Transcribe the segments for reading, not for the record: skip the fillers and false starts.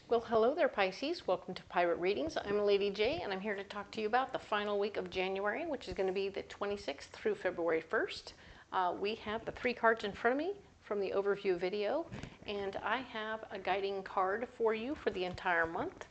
Well, hello there, Pisces. Welcome to Pirate Readings. I'm Lady J, and I'm here to talk to you about the final week of January, which is going to be the 26th through February 1st. We have the 3 cards in front of me from the overview video, and I have a guiding card for you for the entire month,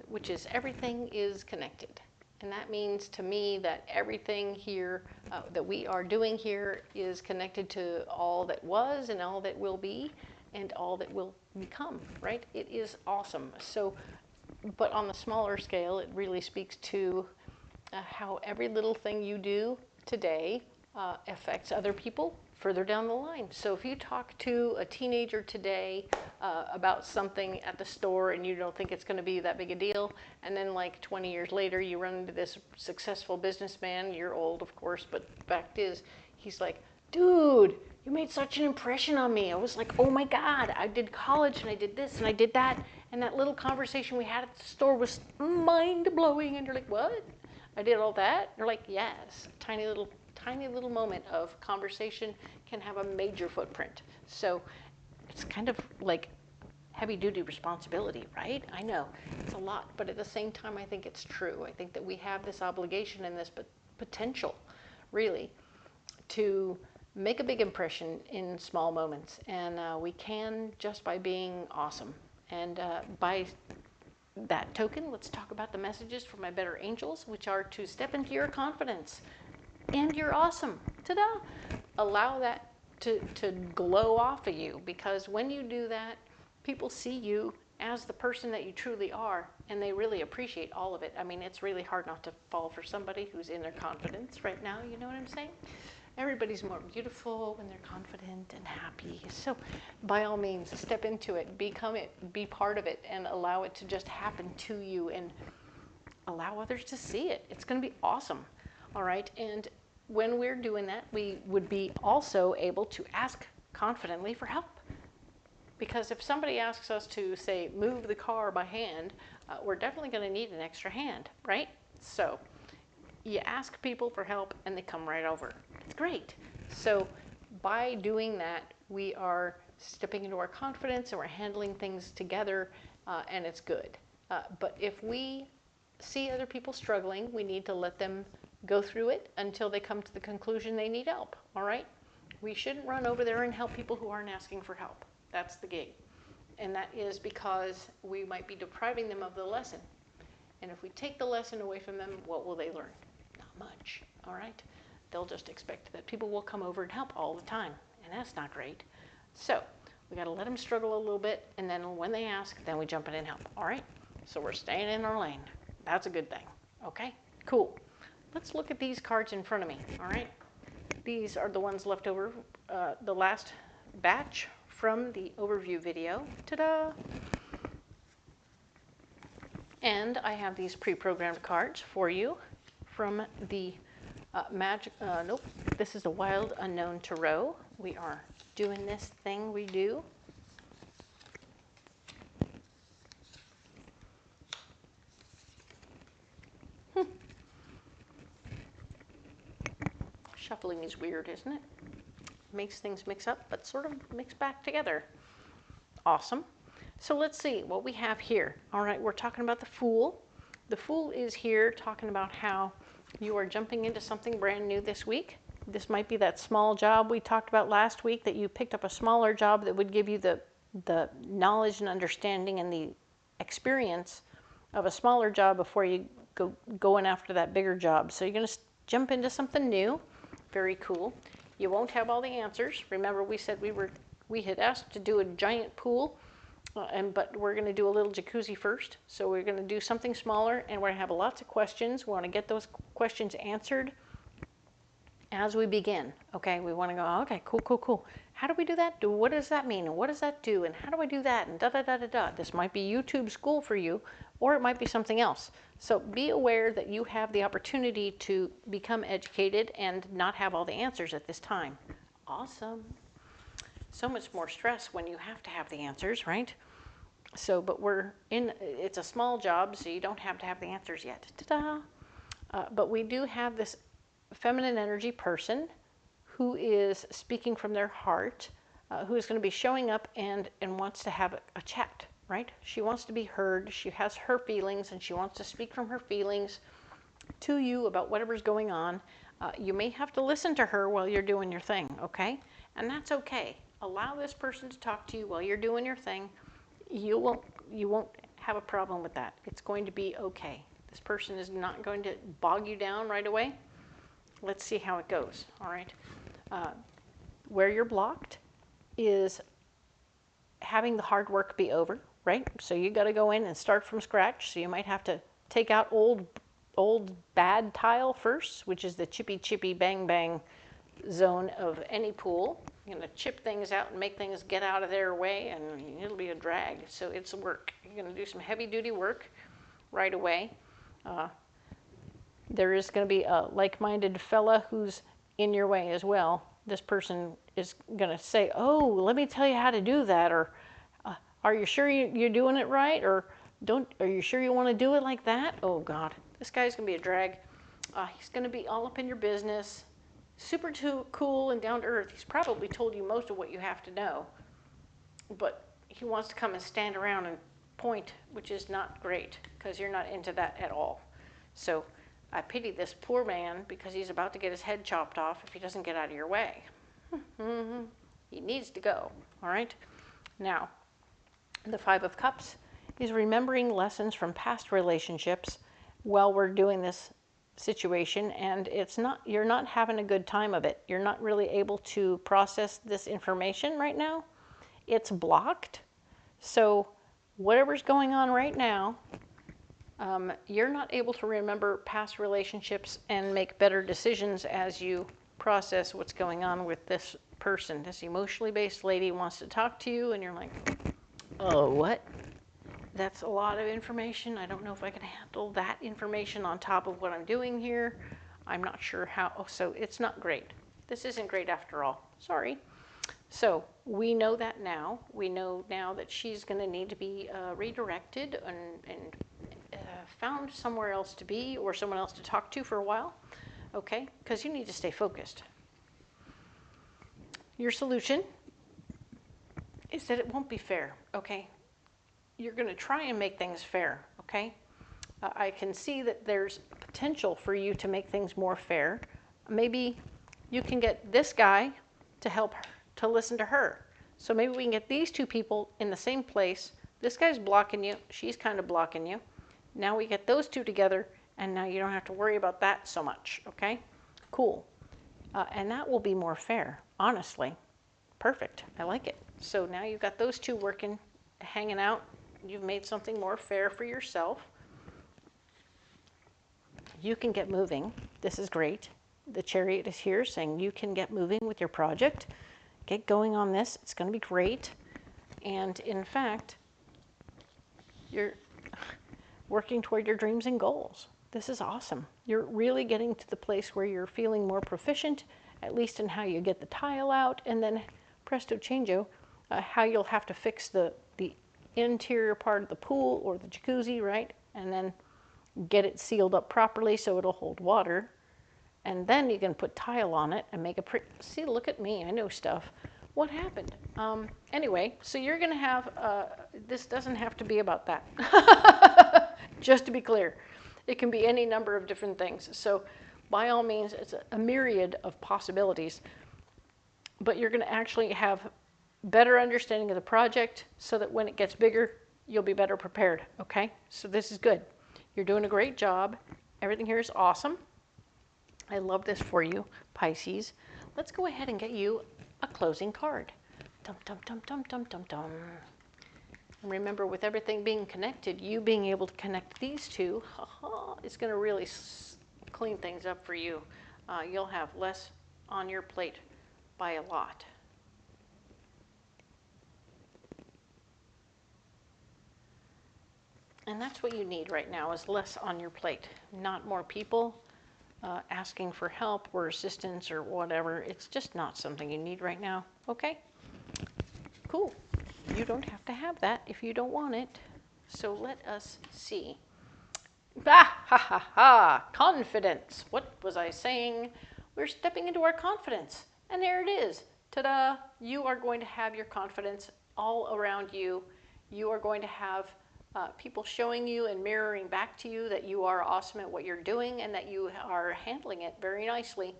which is everything is connected. And that means to me that everything here that we are doing here is connected to all that was and all that will be and all that will become, right? It is awesome. So, but on the smaller scale, it really speaks to how every little thing you do today affects other people further down the line. So if you talk to a teenager today about something at the store and you don't think it's going to be that big a deal, and then like 20 years later you run into this successful businessman, you're old of course, but the fact is, he's like, dude, you made such an impression on me. I was like, oh my God, I did college and I did this and I did that. And that little conversation we had at the store was mind-blowing. And you're like, what? I did all that? And you're like, yes. Tiny little moment of conversation can have a major footprint. So it's kind of like heavy-duty responsibility, right? I know, it's a lot. But at the same time, I think it's true. I think that we have this obligation and this potential, really, to make a big impression in small moments, and we can just by being awesome. And by that token, let's talk about the messages from my better angels, which are to step into your confidence and you're awesome. Ta-da! Allow that to glow off of you, because when you do that, people see you as the person that you truly are, and they really appreciate all of it. I mean, it's really hard not to fall for somebody who's in their confidence right now, you know what I'm saying? Everybody's more beautiful when they're confident and happy. So by all means, step into it, become it, be part of it, and allow it to just happen to you and allow others to see it. It's going to be awesome. All right. And when we're doing that, we would be also able to ask confidently for help. Because if somebody asks us to, say, move the car by hand, we're definitely going to need an extra hand, right? So you ask people for help and they come right over. It's great. So by doing that, we are stepping into our confidence and we're handling things together, and it's good. But if we see other people struggling, we need to let them go through it until they come to the conclusion they need help, all right? We shouldn't run over there and help people who aren't asking for help. That's the game. And that is because we might be depriving them of the lesson. And if we take the lesson away from them, what will they learn? Not much, all right? They'll just expect that people will come over and help all the time, and that's not great. So we got to let them struggle a little bit, and then when they ask, then we jump in and help, all right? So we're staying in our lane. That's a good thing, okay? Cool. Let's look at these cards in front of me, all right? These are the ones left over, the last batch from the overview video. Ta-da! And I have these pre-programmed cards for you from the this is the Wild Unknown Tarot. We are doing this thing we do. Shuffling is weird, isn't it? Makes things mix up, but sort of mix back together. Awesome. So let's see what we have here. All right, we're talking about the Fool. The Fool is here talking about how you are jumping into something brand new this week. This might be that small job we talked about last week, that you picked up a smaller job that would give you the knowledge and understanding and the experience of a smaller job before you going after that bigger job. So you're going to jump into something new. Very cool. You won't have all the answers. Remember, we said we had asked to do a giant pool. But we're going to do a little jacuzzi first. So we're going to do something smaller, and we're going to have lots of questions. We want to get those questions answered as we begin. Okay, we want to go, okay, cool. How do we do that? What does that mean? And what does that do? And how do I do that? And da-da-da-da-da. This might be YouTube school for you, or it might be something else. So be aware that you have the opportunity to become educated and not have all the answers at this time. Awesome. So much more stress when you have to have the answers, right? So, but it's a small job, so you don't have to have the answers yet. Ta-da! But we do have this feminine energy person who is speaking from their heart, who is going to be showing up and wants to have a chat right? She wants to be heard. She has her feelings, and she wants to speak from her feelings to you about whatever's going on. You may have to listen to her while you're doing your thing, okay? And that's okay. Allow this person to talk to you while you're doing your thing. You won't have a problem with that. It's going to be okay. This person is not going to bog you down right away. Let's see how it goes, all right? Where you're blocked is having the hard work be over, right? So you got to go in and start from scratch. So you might have to take out old bad tile first, which is the chippy bang bang zone of any pool. You're going to chip things out and make things get out of their way, and it'll be a drag. So it's work. You're going to do some heavy duty work right away. There is going to be a like-minded fella who's in your way as well. This person is going to say, oh, let me tell you how to do that, or are you sure you're doing it right, or are you sure you want to do it like that? Oh God, this guy's going to be a drag. He's going to be all up in your business, super cool and down to earth. He's probably told you most of what you have to know, but he wants to come and stand around and point, which is not great because you're not into that at all. So I pity this poor man because he's about to get his head chopped off if he doesn't get out of your way. He needs to go, all right? Now, the Five of Cups is remembering lessons from past relationships while we're doing this situation, and you're not having a good time of it. You're not really able to process this information right now. It's blocked. So whatever's going on right now, you're not able to remember past relationships and make better decisions as you process what's going on with this person. This emotionally based lady wants to talk to you, and you're like, oh, what? That's a lot of information. I don't know if I can handle that information on top of what I'm doing here. I'm not sure how. Oh, so it's not great. This isn't great after all. Sorry. So we know that now. We know now that she's going to need to be redirected and found somewhere else to be or someone else to talk to for a while, okay? Because you need to stay focused. Your solution is that it won't be fair, okay? You're going to try and make things fair, okay? I can see that there's potential for you to make things more fair. Maybe you can get this guy to help her, to listen to her. So maybe we can get these two people in the same place. This guy's blocking you. She's kind of blocking you. Now we get those two together, and now you don't have to worry about that so much, okay? Cool. And that will be more fair, honestly. Perfect. I like it. So now you've got those two working, hanging out. You've made something more fair for yourself. You can get moving. This is great. The Chariot is here saying you can get moving with your project. Get going on this. It's going to be great. And in fact, you're working toward your dreams and goals. This is awesome. You're really getting to the place where you're feeling more proficient, at least in how you get the tile out, and then presto changeo, how you'll have to fix the interior part of the pool or the jacuzzi, right? And then get it sealed up properly so it'll hold water. And then you can put tile on it and make a pretty, see, look at me, I know stuff. What happened? Anyway, so you're going to have, this doesn't have to be about that. Just to be clear, it can be any number of different things. So by all means, it's a myriad of possibilities, but you're going to actually have better understanding of the project so that when it gets bigger, you'll be better prepared, okay? So this is good. You're doing a great job. Everything here is awesome. I love this for you, Pisces. Let's go ahead and get you a closing card. Dum, dum, dum, dum, dum, dum, dum. And remember, with everything being connected, you being able to connect these two, it's going to really clean things up for you. You'll have less on your plate by a lot. And that's what you need right now, is less on your plate, not more people asking for help or assistance or whatever. It's just not something you need right now. Okay? Cool. You don't have to have that if you don't want it. So let us see. Ah, ha, ha, ha. Confidence. What was I saying? We're stepping into our confidence. And there it is. Ta-da. You are going to have your confidence all around you. You are going to have people showing you and mirroring back to you that you are awesome at what you're doing and that you are handling it very nicely.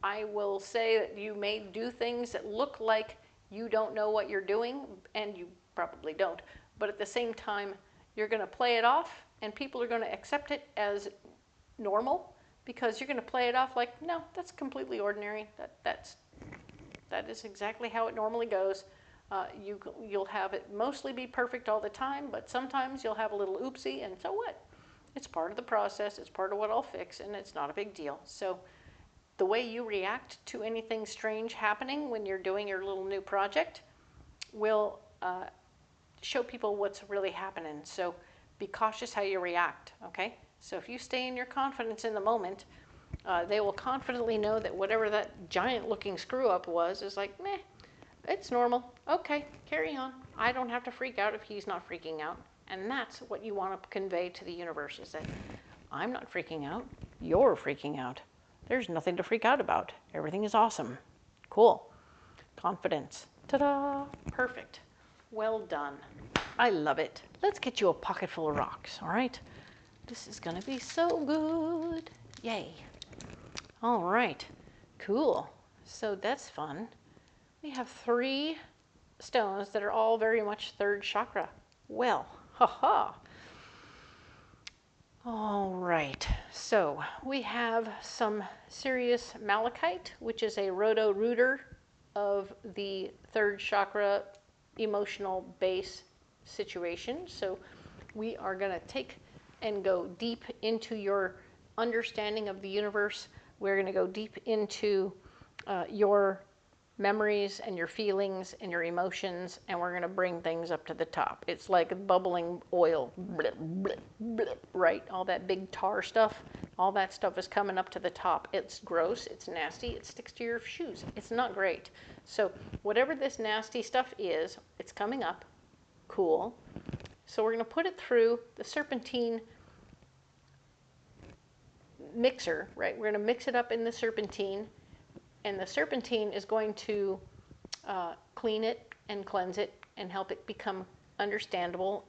I will say that you may do things that look like you don't know what you're doing, and you probably don't, but at the same time, you're going to play it off, and people are going to accept it as normal, because you're going to play it off like, no, that's completely ordinary. That is exactly how it normally goes. You'll have it mostly be perfect all the time, but sometimes you'll have a little oopsie, and so what? It's part of the process. It's part of what I'll fix, and it's not a big deal. So the way you react to anything strange happening when you're doing your little new project will show people what's really happening. So be cautious how you react, okay? So if you stay in your confidence in the moment, they will confidently know that whatever that giant looking screw up was is like, meh, it's normal. Okay, carry on. I don't have to freak out if he's not freaking out. And that's what you want to convey to the universe, is that I'm not freaking out. You're freaking out. There's nothing to freak out about. Everything is awesome. Cool. Confidence. Ta-da! Perfect. Well done. I love it. Let's get you a pocket full of rocks, all right? This is going to be so good. Yay. All right. Cool. So that's fun. We have 3 stones that are all very much 3rd chakra. Well, haha. All right. So we have some serious malachite, which is a roto-rooter of the 3rd chakra emotional base situation. So we are going to take and go deep into your understanding of the universe. We're going to go deep into your memories and your feelings and your emotions, and we're going to bring things up to the top. It's like bubbling oil, blip, blip, blip, right? All that big tar stuff, all that stuff is coming up to the top. It's gross, it's nasty, it sticks to your shoes. It's not great. So whatever this nasty stuff is, it's coming up. Cool. So we're going to put it through the serpentine mixer, right? We're going to mix it up in the serpentine, and the serpentine is going to clean it and cleanse it and help it become understandable.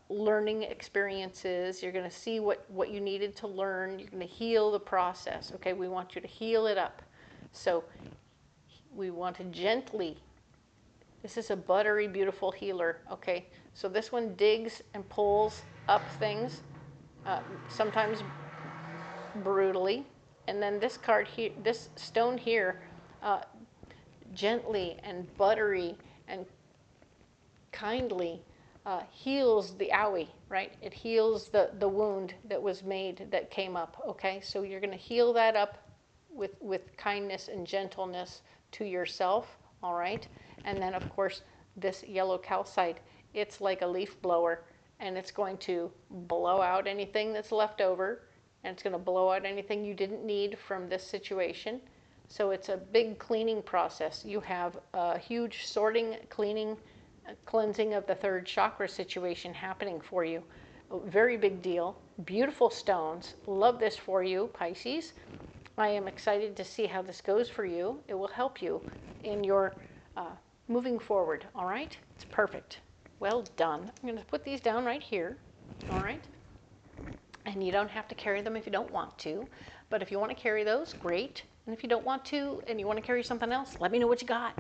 Learning experiences, you're going to see what you needed to learn. You're going to heal the process, okay? We want you to heal it up. So we want to gently, this is a buttery, beautiful healer, okay? So this one digs and pulls up things, sometimes brutally. And then this card here, this stone here, gently and buttery and kindly heals the owie, right? It heals the wound that was made, that came up, okay? So you're going to heal that up with kindness and gentleness to yourself, all right? And then, of course, this yellow calcite, it's like a leaf blower, and it's going to blow out anything that's left over, and it's going to blow out anything you didn't need from this situation. So it's a big cleaning process. You have a huge sorting, cleaning, cleansing of the 3rd chakra situation happening for you. A very big deal. Beautiful stones. Love this for you, Pisces. I am excited to see how this goes for you. It will help you in your moving forward, all right? It's perfect. Well done. I'm going to put these down right here, all right? And you don't have to carry them if you don't want to. But if you want to carry those, great. And if you don't want to and you want to carry something else, let me know what you got.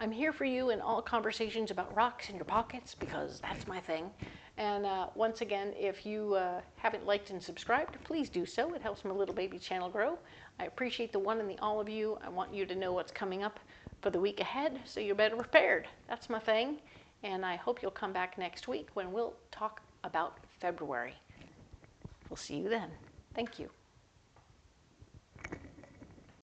I'm here for you in all conversations about rocks in your pockets, because that's my thing. And once again, if you haven't liked and subscribed, please do so. It helps my little baby channel grow. I appreciate the one and the all of you. I want you to know what's coming up for the week ahead, so you're better prepared. That's my thing. And I hope you'll come back next week when we'll talk about February. We'll see you then. Thank you.